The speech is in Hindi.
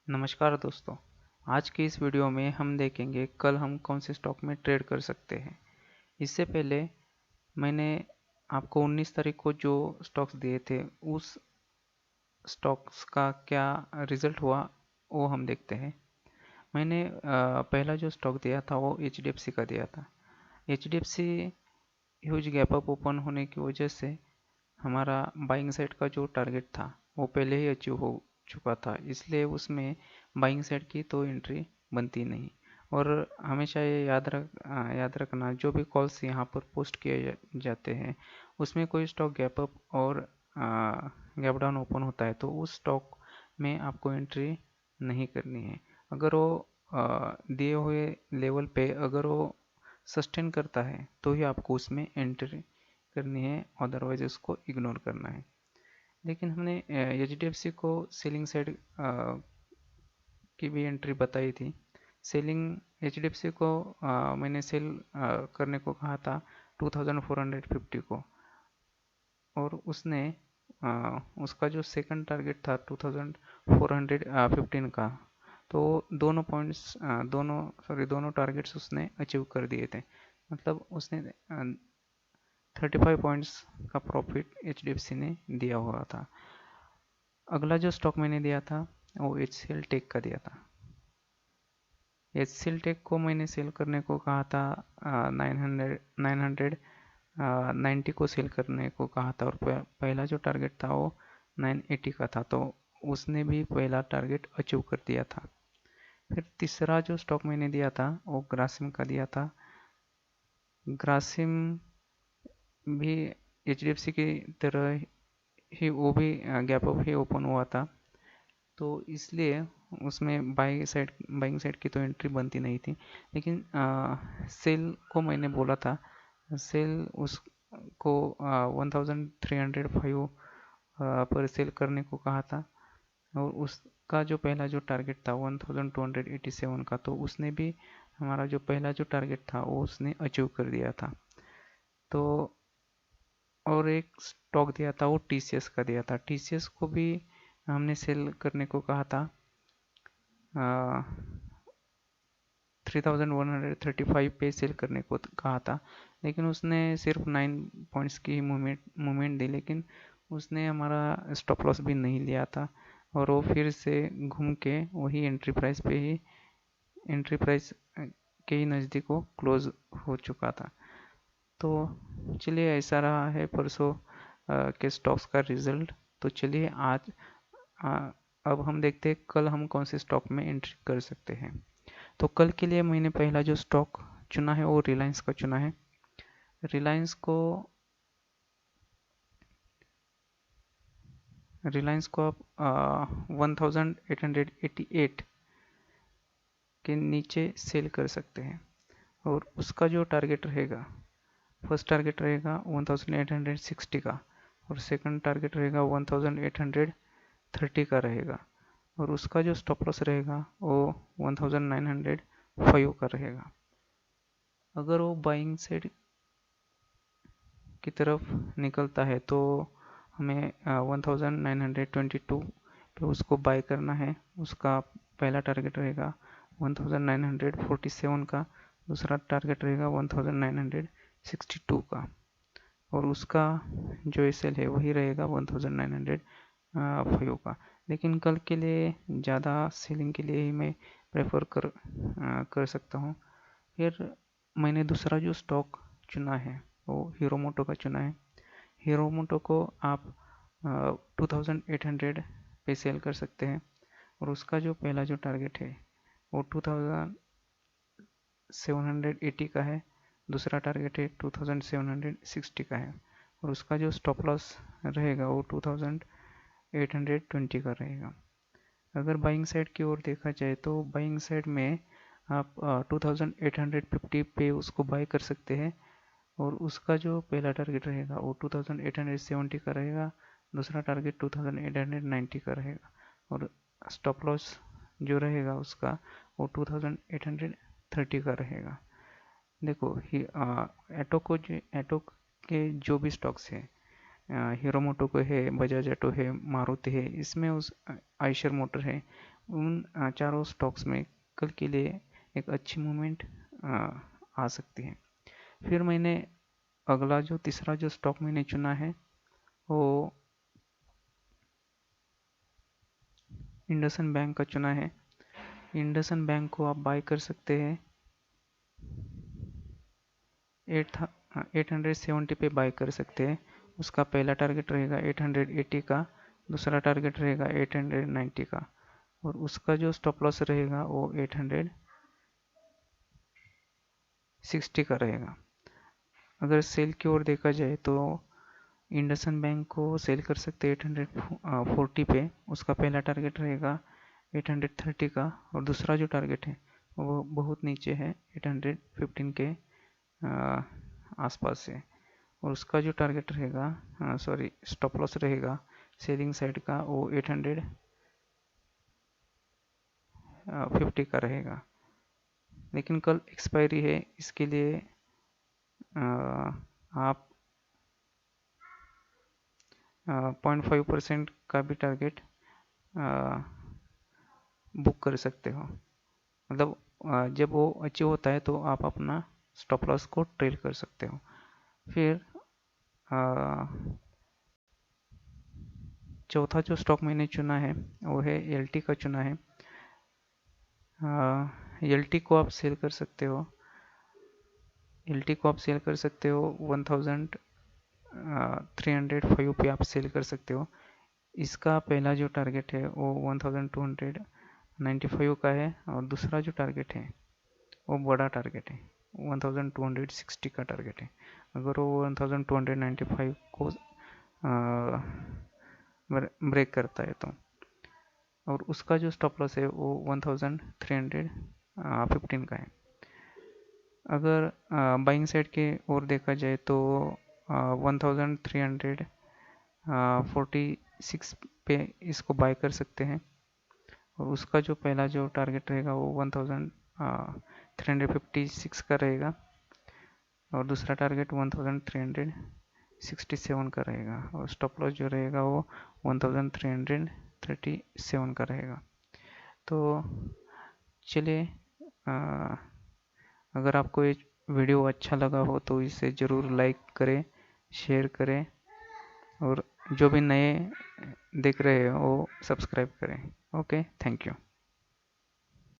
नमस्कार दोस्तों। आज की इस वीडियो में हम देखेंगे कल हम कौन से स्टॉक में ट्रेड कर सकते हैं। इससे पहले मैंने आपको 19 तारीख को जो स्टॉक्स दिए थे उस स्टॉक्स का क्या रिजल्ट हुआ वो हम देखते हैं। मैंने पहला जो स्टॉक दिया था वो HDFC का दिया था। HDFC huge gap up open होने की वजह से हमारा बाइंग साइड का जो टारगेट था वो पहले ही अचीव हो चुका था, इसलिए उसमें बाइंग साइड की तो एंट्री बनती नहीं। और हमेशा ये याद रखना, जो भी कॉल्स यहाँ पर पोस्ट किए जाते हैं उसमें कोई स्टॉक गैप अप और गैप डाउन ओपन होता है तो उस स्टॉक में आपको एंट्री नहीं करनी है। अगर वो दिए हुए लेवल पे अगर वो सस्टेन करता है तो ही आपको उसमें एंट्री करनी है, अदरवाइज उसको इग्नोर करना है। लेकिन हमने HDFC को सेलिंग साइड की भी एंट्री बताई थी। सेलिंग HDFC को मैंने सेल करने को कहा था 2450 को, और उसने उसका जो सेकंड टारगेट था 2415 का, तो दोनों टारगेट्स उसने अचीव कर दिए थे। मतलब उसने 35 पॉइंट्स का प्रॉफिट HDFC ने दिया हुआ था। अगला जो स्टॉक मैंने दिया था वो HCL टेक का दिया था। HCL टेक को मैंने सेल करने को कहा था 990 को सेल करने को कहा था, और पहला जो टारगेट था वो 980 का था, तो उसने भी पहला टारगेट अचीव कर दिया था। फिर तीसरा जो स्टॉक मैंने दिया था वो ग्रासिम का दिया था। ग्रासिम भी HDFC की तरह ही वो भी गैप अप ही ओपन हुआ था, तो इसलिए उसमें बाइंग साइड की तो एंट्री बनती नहीं थी। लेकिन सेल को मैंने बोला था, सेल उसको 1305 पर सेल करने को कहा था, और उसका जो पहला जो टारगेट था 1287 का, तो उसने भी हमारा जो पहला जो टारगेट था वो उसने अचीव कर दिया था। तो और एक स्टॉक दिया था वो TCS का दिया था। TCS को भी हमने सेल करने को कहा था 3135 पे सेल करने को कहा था, लेकिन उसने सिर्फ 9 पॉइंट्स की मूवमेंट दी, लेकिन उसने हमारा स्टॉप लॉस भी नहीं लिया था, और वो फिर से घूम के वही एंट्री प्राइस के ही नज़दीक वो क्लोज हो चुका था। तो चलिए, ऐसा रहा है परसों के स्टॉक्स का रिजल्ट। तो चलिए आज आ, अब हम देखते हैं कल हम कौन से स्टॉक में एंट्री कर सकते हैं। तो कल के लिए मैंने पहला जो स्टॉक चुना है वो रिलायंस का चुना है। रिलायंस को रिलायंस को आप 1888 के नीचे सेल कर सकते हैं, और उसका जो टारगेट रहेगा, फर्स्ट टारगेट रहेगा 1860 का, और सेकंड टारगेट रहेगा 1830 का रहेगा, और उसका जो स्टॉप लॉस रहेगा वो 1905 का रहेगा। अगर वो बाइंग साइड की तरफ निकलता है तो हमें 1922 पे उसको बाय करना है। उसका पहला टारगेट रहेगा 1947 का, दूसरा टारगेट रहेगा 1962 का, और उसका जो एसएल है वही रहेगा 1905 का। लेकिन कल के लिए ज़्यादा सेलिंग के लिए ही मैं प्रेफर कर सकता हूँ। फिर मैंने दूसरा जो स्टॉक चुना है वो हीरो मोटो का चुना है। हीरो मोटो को आप 2800 पे सेल कर सकते हैं, और उसका जो पहला जो टारगेट है वो 2780 का है, दूसरा टारगेट है 2760 का है, और उसका जो स्टॉप लॉस रहेगा वो 2820 का रहेगा। अगर बाइंग साइड की ओर देखा जाए तो बाइंग साइड में आप 2850 पे उसको बाय कर सकते हैं, और उसका जो पहला टारगेट रहेगा वो 2870 का रहेगा, दूसरा टारगेट 2890 का रहेगा, और स्टॉप लॉस जो रहेगा उसका वो 2830 का रहेगा। देखो एटो के जो भी स्टॉक्स है, हीरो मोटो को है, बजाज ऑटो है, मारुति है, इसमें उस आयशर मोटर है, उन चारों स्टॉक्स में कल के लिए एक अच्छी मूवमेंट आ सकती है। फिर मैंने अगला जो तीसरा जो स्टॉक मैंने चुना है वो इंडसइंड बैंक का चुना है। इंडसइंड बैंक को आप बाय कर सकते हैं 870 पे बाय कर सकते हैं। उसका पहला टारगेट रहेगा 880 का, दूसरा टारगेट रहेगा 890 का, और उसका जो स्टॉप लॉस रहेगा वो 860 का रहेगा। अगर सेल की ओर देखा जाए तो इंडसइंड बैंक को सेल कर सकते हैं 840 पे। उसका पहला टारगेट रहेगा 830 का, और दूसरा जो टारगेट है वो बहुत नीचे है 815 के आसपास है। और उसका जो टारगेट रहेगा, सॉरी, स्टॉप लॉस रहेगा सेलिंग साइड का, वो 850 का रहेगा। लेकिन कल एक्सपायरी है, इसके लिए आप 0.5% का भी टारगेट बुक कर सकते हो। मतलब जब वो अचीव होता है तो आप अपना स्टॉप लॉस को ट्रेल कर सकते हो। फिर चौथा जो स्टॉक मैंने चुना है वो है एलटी का चुना है। एलटी को आप सेल कर सकते हो, एलटी को आप सेल कर सकते हो 1305 पे आप सेल कर सकते हो। इसका पहला जो टारगेट है वो 1295 का है, और दूसरा जो टारगेट है वो बड़ा टारगेट है, 1260 का टारगेट है। अगर वो 1295 को ब्रेक करता है तो, और उसका जो स्टॉप लॉस है वो 1315 का है। अगर बाइंग साइड के ओर देखा जाए तो 1346 पे इसको बाय कर सकते हैं, और उसका जो पहला जो टारगेट रहेगा वो 1356 का रहेगा, और दूसरा टारगेट 1367 का रहेगा, और स्टॉप लॉस जो रहेगा वो 1337 का रहेगा। तो चलिए, अगर आपको ये वीडियो अच्छा लगा हो तो इसे ज़रूर लाइक करें, शेयर करें, और जो भी नए देख रहे हो वो सब्सक्राइब करें। Okay, thank you.